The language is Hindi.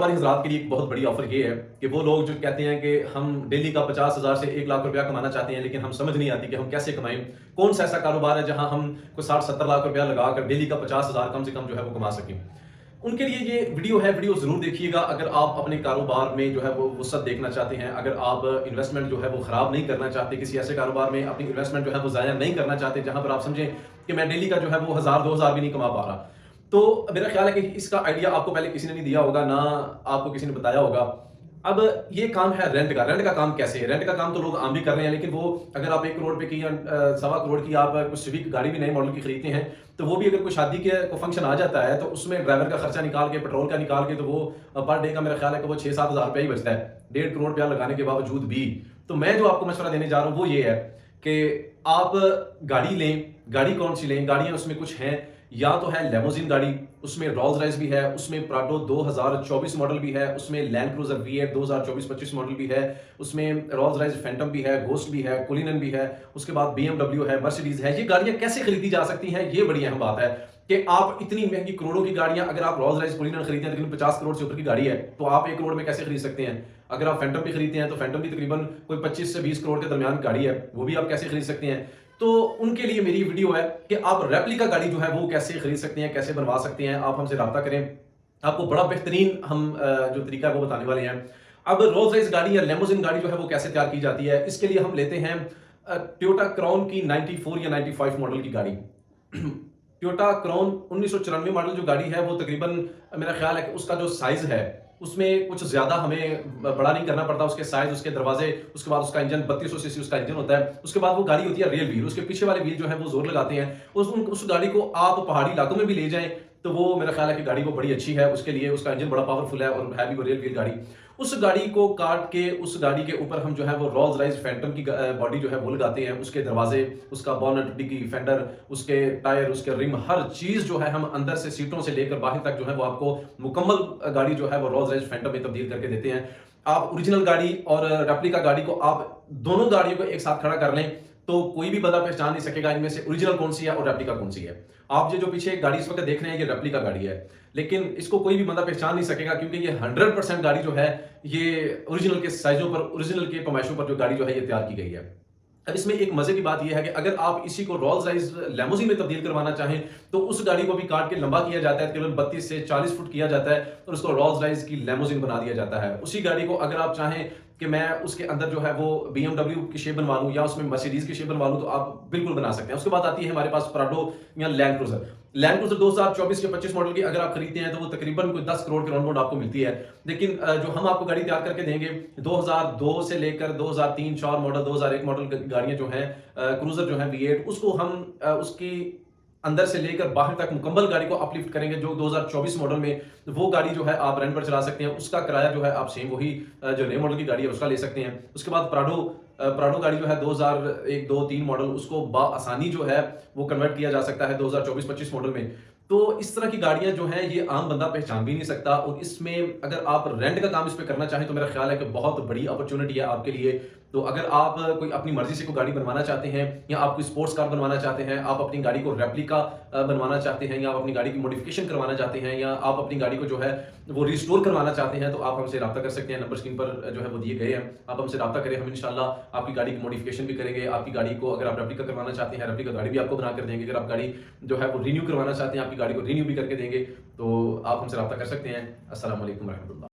कारोबारी हजरात के लिए एक बहुत बड़ी ऑफर ये है कि वो लोग जो कहते हैं कि हम डेली का 50,000 से 1 लाख रुपया कमाना चाहते हैं, लेकिन हम समझ नहीं आती कि हम कैसे कमाएं। कौन सा ऐसा कारोबार है जहां हम कोई 60-70 लाख रुपया लगाकर डेली का 50,000 कम से कम जो है वो कमा सकें। उनके लिए ये वीडियो है, वीडियो जरूर देखिएगा। अगर आप अपने कारोबार में जो है वो वसअत देखना चाहते हैं, अगर आप इन्वेस्टमेंट जो है वो खराब नहीं करना चाहते, किसी ऐसे कारोबार में अपनी इन्वेस्टमेंट जो है वो जाया नहीं करना चाहते जहां पर आप समझें कि मैं डेली का जो है वो 1,000-2,000 भी नहीं कमा पा रहा, तो मेरा ख्याल है कि इसका आइडिया आपको पहले किसी ने नहीं दिया होगा, ना आपको किसी ने बताया होगा। अब ये काम है रेंट का। रेंट का काम कैसे है? रेंट का काम तो लोग आम भी कर रहे हैं, लेकिन वो अगर आप 1 करोड़ रुपए की या 1.25 करोड़ की आप कुछ सिविक गाड़ी भी नए मॉडल की खरीदते हैं, तो वो भी अगर कोई शादी के को फंक्शन आ जाता है, तो उसमें ड्राइवर का खर्चा निकाल के, पेट्रोल का निकाल के, तो वो पर डे का मेरा ख्याल है कि वो 6-7 हज़ार रुपया ही बचता है, 1.5 करोड़ रुपया लगाने के बावजूद भी। तो मैं जो आपको मशवरा देने जा रहा हूँ वो ये है कि आप गाड़ी लें। गाड़ी कौन सी लें? गाड़ियां उसमें कुछ हैं, या तो है लेमोजिन गाड़ी, उसमें रोल्स रॉयस भी है, उसमें प्राडो 2024 मॉडल भी है, उसमें लैंड क्रूजर V8 2024-25 मॉडल भी है, उसमें रोल्स रॉयस फैंटम भी है, घोस्ट भी है, कुलिनन भी है, उसके बाद BMW है, मर्सिडीज है। ये गाड़ियां कैसे खरीदी जा सकती हैं, ये बड़ी अहम बात है कि आप इतनी महंगी करोड़ों की गाड़ियां, अगर आप रोल्स रॉयस कुलिनन खरीदते हैं लेकिन 50 करोड़ से ऊपर की गाड़ी है, तो आप 1 करोड़ में कैसे खरीद सकते हैं? अगर आप फैंटम भी खरीदते हैं तो फैंटम भी तकरीबन कोई 25 से 20 करोड़ के दरमियान गाड़ी है, वो भी आप कैसे खरीद सकते हैं? तो उनके लिए मेरी वीडियो है कि आप रेप्लिका गाड़ी जो है वो कैसे खरीद सकते हैं, कैसे बनवा सकते हैं। आप हमसे राब्ता करें, आपको बड़ा बेहतरीन हम जो तरीका है वो बताने वाले हैं। अब रोल्स रॉयस गाड़ी या लेमोजिन गाड़ी जो है वो कैसे तैयार की जाती है, इसके लिए हम लेते हैं टोयोटा क्राउन की 94 या 95 मॉडल की गाड़ी। टोयोटा क्राउन 1994 मॉडल जो गाड़ी है वो तकरीबन मेरा ख्याल है कि उसका जो साइज है उसमें कुछ ज्यादा हमें बड़ा नहीं करना पड़ता। उसके साइज, उसके दरवाजे, उसके बाद उसका इंजन 3200 सीसी उसका इंजन होता है। उसके बाद वो गाड़ी होती है रियल व्हील, उसके पीछे वाले व्हील जो है वो जोर लगाते हैं। उस गाड़ी को आप पहाड़ी इलाकों में भी ले जाएं तो वो मेरा ख्याल है कि गाड़ी वो बड़ी अच्छी है, उसके लिए उसका इंजन बड़ा पावरफुल है और है भी वो रियल व्हील गाड़ी। उस गाड़ी को काट के उस गाड़ी के ऊपर हम जो है वो रोल्स रॉयस फैंटम की बॉडी जो है वो लगाते हैं। उसके दरवाजे, उसका बॉनेट, डिग्गी, फेंडर, उसके टायर, उसके रिम, हर चीज जो है हम अंदर से सीटों से लेकर बाहर तक जो है वो आपको मुकम्मल गाड़ी जो है वो रोल्स रॉयस फैंटम में तब्दील करके देते हैं। आप ओरिजिनल गाड़ी और रेप्लिका गाड़ी को आप दोनों गाड़ियों को एक साथ खड़ा कर लें तो कोई भी बंदा पहचान नहीं सकेगा इनमें से ओरिजिनल कौन सी है और रेप्लिका कौन सी है। आप जो पीछे गाड़ी इस वक्त देख रहे हैं ये रेप्लिका गाड़ी है, लेकिन इसको कोई भी बंदा पहचान नहीं सकेगा क्योंकि ये 100% गाड़ी जो है ये ओरिजिनल के साइजों पर, ओरिजिनल के पैमाइशों पर जो गाड़ी जो है ये तैयार की गई है। अब इसमें एक मजे की बात यह है कि अगर आप इसी को रोल्स रॉयस लेमोजिन में तब्दील करवाना चाहें तो उस गाड़ी को भी काट के लंबा किया जाता है, तकरीबन 32 से 40 फुट किया जाता है और उसको रोल्स रॉयस की लेमोजिन बना दिया जाता है। उसी गाड़ी को अगर आप चाहें कि मैं उसके अंदर जो है वो BMW की शेप बनवा लूं या उसमें मर्सिडीज की शेप बनवा लूं तो आप बिल्कुल बना सकते हैं। उसके बाद आती है हमारे पास प्राडो या लैंड क्रूजर। लैंड क्रूजर 2024 या 25 मॉडल की अगर आप खरीदते हैं तो वो तकरीबन कोई 10 करोड़ के राउंड आपको मिलती है। लेकिन जो हम आपको गाड़ी तैयार करके देंगे 2002 से लेकर 2003-4 मॉडल, 2001 मॉडल गाड़ियां जो हैं क्रूजर जो है V8, उसको हम उसकी अंदर से लेकर बाहर तक मुकम्मल गाड़ी को अपलिफ्ट करेंगे। जो 2024 मॉडल में वो गाड़ी जो है आप रेंट पर चला सकते हैं, उसका किराया जो है आप सेम वही जो नए मॉडल की गाड़ी है उसका ले सकते हैं। उसके बाद प्राडो गाड़ी जो है 2001, 2, 3 मॉडल, उसको आसानी जो है वो कन्वर्ट किया जा सकता है 2024-25 मॉडल में। तो इस तरह की गाड़ियां जो हैं ये आम बंदा पहचान भी नहीं सकता और इसमें अगर आप रेंट का काम इस पे करना चाहें तो मेरा ख्याल है कि बहुत बड़ी अपॉर्चुनिटी है आपके लिए। तो अगर आप कोई अपनी मर्जी से कोई गाड़ी बनवाना चाहते हैं या आप कोई स्पोर्ट्स कार बनवाना चाहते हैं, आप अपनी गाड़ी को रेप्लिका बनवाना चाहते हैं या आप अपनी गाड़ी की मॉडिफिकेशन करवाना चाहते हैं या आप अपनी गाड़ी को जो है वो रिस्टोर करवाना चाहते हैं तो आप हमसे रब्ता कर सकते हैं। नंबर स्क्रीन पर जो है वो दिए गए हैं, आप हमसे रब्ता करें, हम इंशाल्लाह आपकी गाड़ी की मॉडिफिकेशन भी करेंगे। आपकी गाड़ी को अगर आप रेप्लिका करवाना चाहते हैं, रेप्लिका गाड़ी भी आपको बना कर देंगे। अगर आप गाड़ी जो है वो रिन्यू करवाना चाहते हैं, आपकी गाड़ी को रिन्यू भी करके देंगे। तो आप हमसे रब्ता कर सकते हैं। अस्सलाम वालेकुम रहमतुल्लाह।